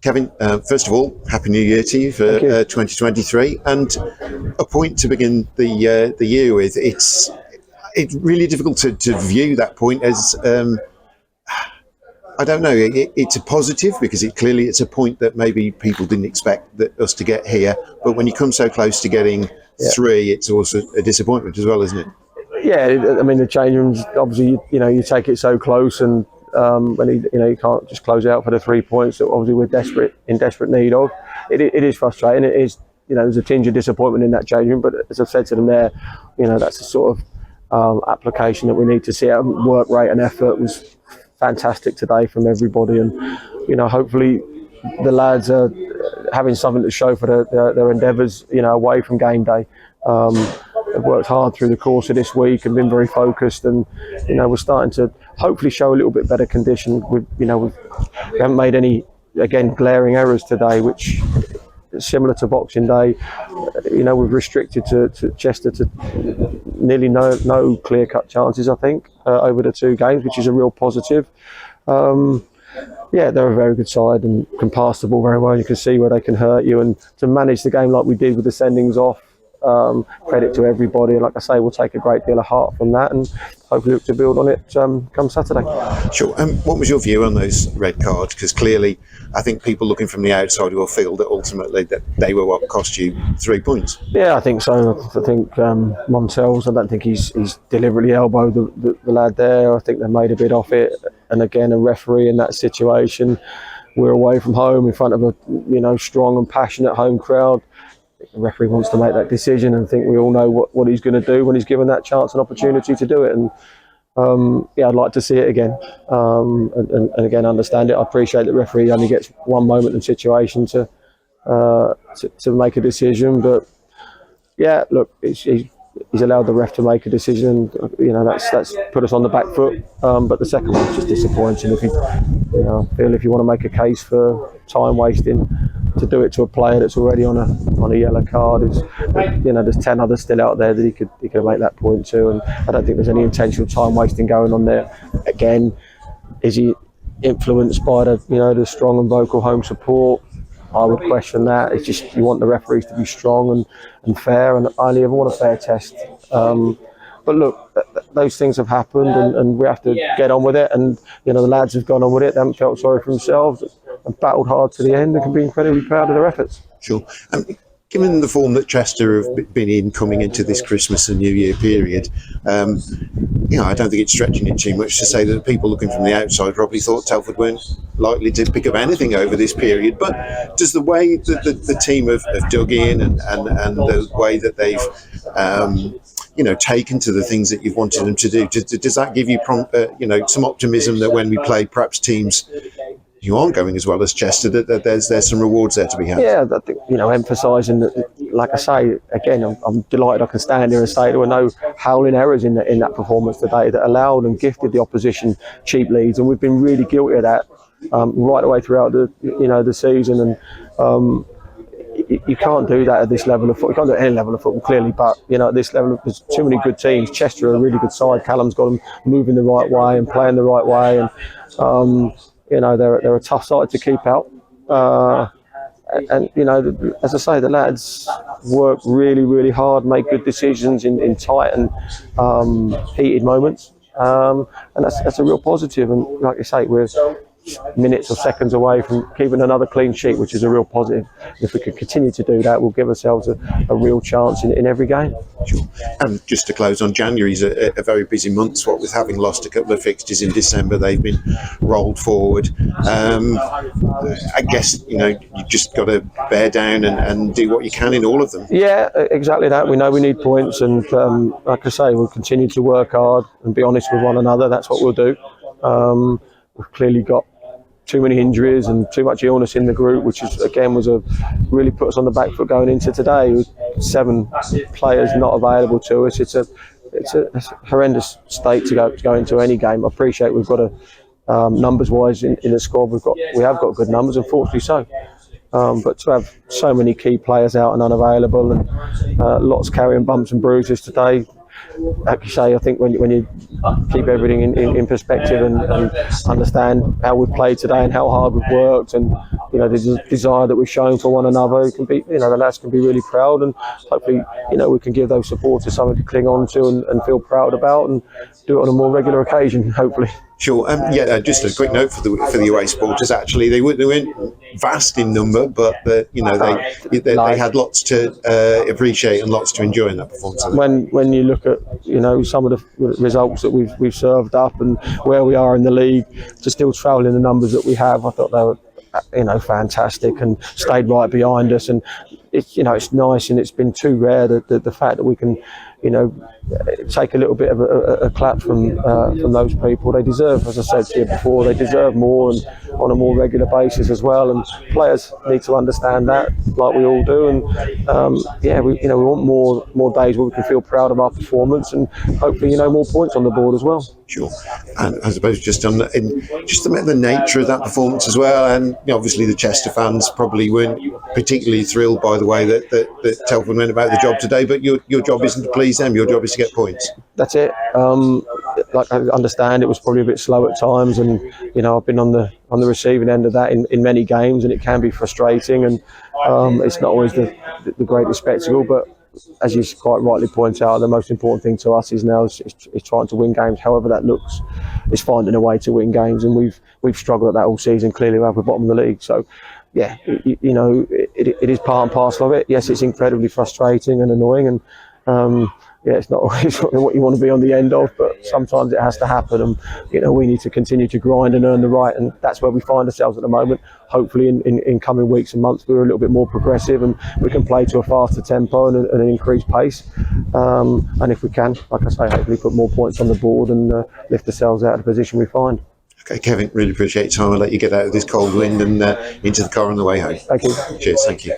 Kevin, first of all, Happy New Year to you for 2023, and a point to begin the year with. It's really difficult to view that point as I don't know. It's a positive because it's a point that maybe people didn't expect us to get here. But when you come so close to getting three, it's also a disappointment as well, isn't it? Yeah, I mean the change rooms. Obviously, you take it so close, and when you can't just close out for the 3 points that obviously we're in desperate need of. It is frustrating. It is, there's a tinge of disappointment in that change room. But as I've said to them there, that's the sort of application that we need to see. Work rate and effort was fantastic today from everybody, and hopefully the lads are having something to show for their endeavours away from game day. They've worked hard through the course of this week and been very focused, and we're starting to hopefully show a little bit better condition. We haven't made any glaring errors today, which is similar to Boxing Day. We've restricted to Chester to nearly no clear-cut chances, I think, over the two games, which is a real positive. They're a very good side and can pass the ball very well. You can see where they can hurt you, and to manage the game like we did with the sendings off, credit to everybody. Like I say, we'll take a great deal of heart from that and hopefully look to build on it come Saturday. Sure. What was your view on those red cards? Because clearly, I think people looking from the outside will feel that ultimately that they were what cost you 3 points. Yeah, I think so. I think Montels, I don't think he's deliberately elbowed the lad there. I think they made a bit off it. And again, a referee in that situation, we're away from home in front of a strong and passionate home crowd. The referee wants to make that decision, and I think we all know what he's going to do when he's given that chance and opportunity to do it. And I'd like to see it again, and again understand it. I appreciate that referee only gets one moment in situation to make a decision, but look, he's allowed the ref to make a decision. That's put us on the back foot. But the second one's just disappointing. If you want to make a case for time wasting, to do it to a player that's already on a yellow card, there's 10 others still out there that he could make that point to, and I don't think there's any intentional time wasting going on there. Again, is he influenced by the strong and vocal home support? I would question that. It's just you want the referees to be strong and fair, and I only ever want a fair test. But look, those things have happened, and we have to get on with it. And the lads have gone on with it. They haven't felt sorry for themselves and battled hard to the end, and can be incredibly proud of their efforts. Sure. Given the form that Chester have been in coming into this Christmas and New Year period, I don't think it's stretching it too much to say that people looking from the outside probably thought Telford weren't likely to pick up anything over this period. But does the way that the team have dug in and the way that they've taken to the things that you've wanted them to do, does that give you some optimism that when we play perhaps teams you aren't going as well as Chester, that there's some rewards there to be had? Yeah, I think, emphasising that, like I say, again, I'm delighted I can stand here and say there were no howling errors in that performance today that allowed and gifted the opposition cheap leads, and we've been really guilty of that right away throughout the season. And you can't do that at this level of football. You can't do it at any level of football, clearly, but at this level, there's too many good teams. Chester are a really good side. Callum's got them moving the right way and playing the right way, and they're a tough side to keep out. And as I say, the lads work really, really hard, make good decisions in tight and heated moments, and that's a real positive. And like I say, we're minutes or seconds away from keeping another clean sheet, which is a real positive. If we could continue to do that, we'll give ourselves a real chance in every game. Sure. And just to close on, January's a very busy month. What with having lost a couple of fixtures in December, they've been rolled forward. I guess you just got to bear down and do what you can in all of them. Yeah, exactly that. We know we need points, and like I say, we'll continue to work hard and be honest with one another. That's what we'll do. We've clearly got too many injuries and too much illness in the group, which is again really put us on the back foot going into today with 7 players not available to us. It's a horrendous state to go into any game. I appreciate we've got numbers wise in the squad. We have got good numbers, unfortunately so. But to have so many key players out and unavailable, and lots carrying bumps and bruises today, like you say, I think when you keep everything in perspective and understand how we've played today and how hard we've worked, and the desire that we've shown for one another, it can be, the lads can be really proud, and hopefully we can give those supporters something to cling on to and feel proud about, and do it on a more regular occasion, hopefully. Sure. Just a quick note for the away supporters. Actually, they weren't vast in number, but they had lots to appreciate and lots to enjoy in that performance. When you look at some of the results that we've served up and where we are in the league, to still travel in the numbers that we have, I thought they were fantastic and stayed right behind us. And it's nice, and it's been too rare that the fact that we can take a little bit of a clap from those people. They deserve, as I said to you before, they deserve more, and on a more regular basis as well. And players need to understand that, like we all do. And we want more days where we can feel proud of our performance, and hopefully more points on the board as well. Sure. And I suppose just the nature of that performance as well, and obviously the Chester fans probably weren't particularly thrilled by the way that Telford went about the job today, but your job isn't to please them, your job is to get points. That's it. Like, I understand it was probably a bit slow at times, and I've been on the receiving end of that in many games, and it can be frustrating, and it's not always the greatest spectacle, but as you quite rightly point out, the most important thing to us is trying to win games, however that looks. Is finding a way to win games, and we've struggled at that all season. Clearly, we're bottom of the league. So, yeah, it is part and parcel of it. Yes, it's incredibly frustrating and annoying, and it's not always what you want to be on the end of, but sometimes it has to happen, and we need to continue to grind and earn the right, and that's where we find ourselves at the moment. Hopefully in coming weeks and months we're a little bit more progressive, and we can play to a faster tempo and an increased pace, and if we can, like I say, hopefully put more points on the board and lift ourselves out of the position we find. Okay, Kevin, really appreciate your time. I'll let you get out of this cold wind and into the car on the way home. Thank you. Cheers, thank you.